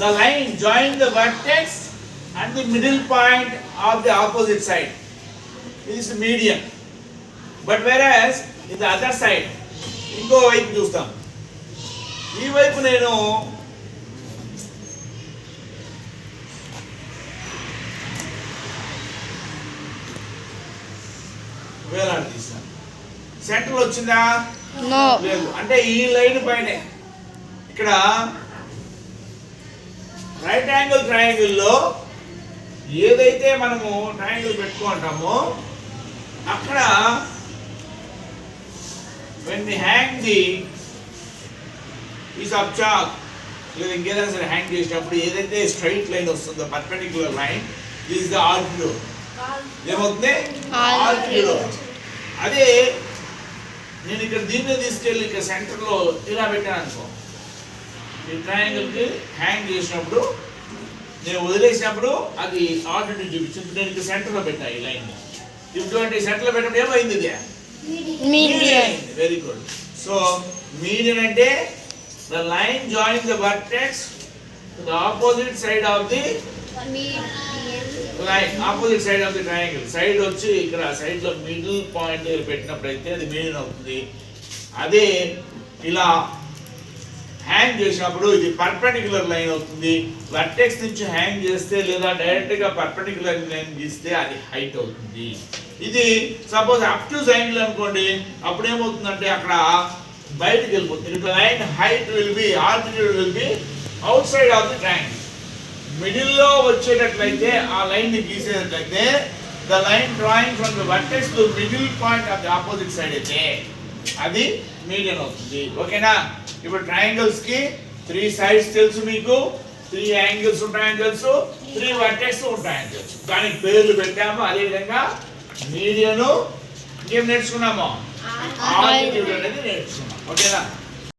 the line join the vertex and the middle point of the opposite side. This is median. But whereas in the other side, ఇంకో వైపు చూస్తాం. ఈ వైపు నేను వేలాడి తీస్తాను. Centre వచ్చిందా? లేదు. అంటే ఈ లైన్ పైన ఇక్కడ రైట్ యాంగిల్ ట్రయాంగిల్లో ఏదైతే మనము ట్రయాంగిల్ పెట్టుకుంటామో అక్కడ when we hang the piece of chalk లేదా ఇంకేదైనా సరే హ్యాంగ్ చేసినప్పుడు ఏదైతే స్ట్రైట్ లైన్ వస్తుందో perpendicular line this is the ఆర్క్లో ఏమవుతుంది? ఆర్క్లో. అదే నేను ఇక్కడ దీన్ని తీసుకెళ్ళి ఇక్కడ సెంటర్లో ఇలా పెట్టాను అనుకో, ఈ ట్రయాంగిల్కి హ్యాంగ్ చేసినప్పుడు నేను వదిలేసినప్పుడు అది ఆల్టర్నేటివ్ చూపించింది. నేను ఇక్కడ సెంటర్లో పెట్టాను ఈ లైన్. ఇటువంటి సెంటర్లో పెట్టినప్పుడు ఏమైంది? ఇది median. Very good. So median అంటే the line join the vertex to the opposite side of the line, opposite side of the triangle. Side వచ్చి ఇక్కడ సైడ్ లో మిడిల్ పాయింట్ దగ్గర పెట్టినప్పుడు అయితే అది మీడియన్ అవుతుంది. అదే ఇలా హ్యాంగ్ చేసినప్పుడు ఇది పర్పెండిక్యులర్ లైన్ అవుతుంది. వర్టెక్స్ నుంచి హ్యాంగ్ చేస్తే లేదా డైరెక్ట్ గా పర్పెండిక్యులర్ లైన్ గీస్తే అది హైట్ అవుతుంది. ఇది సపోజ్ అబ్ట్యూజ్ యాంగిల్ అనుకోండి, అప్పుడు ఏమవుతుందంటే అక్కడ బయటకు వెళ్ళిపోతుంది. It line height will be altitude will be outside of the triangle. మిడిల్లో వచ్చేటట్లయితే ఆ లైన్ ని గీసేటట్లయితే the line drawing from the vertex to middle point of the opposite side అయితే అది మీడియన్ అవుతుంది. ఓకేనా? ఇప్పుడు ట్రయాంగిల్స్ కి 3 సైడ్స్ తెలుసు మీకు, 3 యాంగిల్స్ ఉంటాయని తెలుసు, 3 వర్టెక్స్ ఉంటాయని తెలుసు. దానికి పేర్లు పెట్టాము. అదేవిధంగా మీడియన్ ఇంకేం నేర్చుకున్నాము? ఆల్టిట్యూడ్ అనేది నేర్చుకున్నాం. ఓకేనా?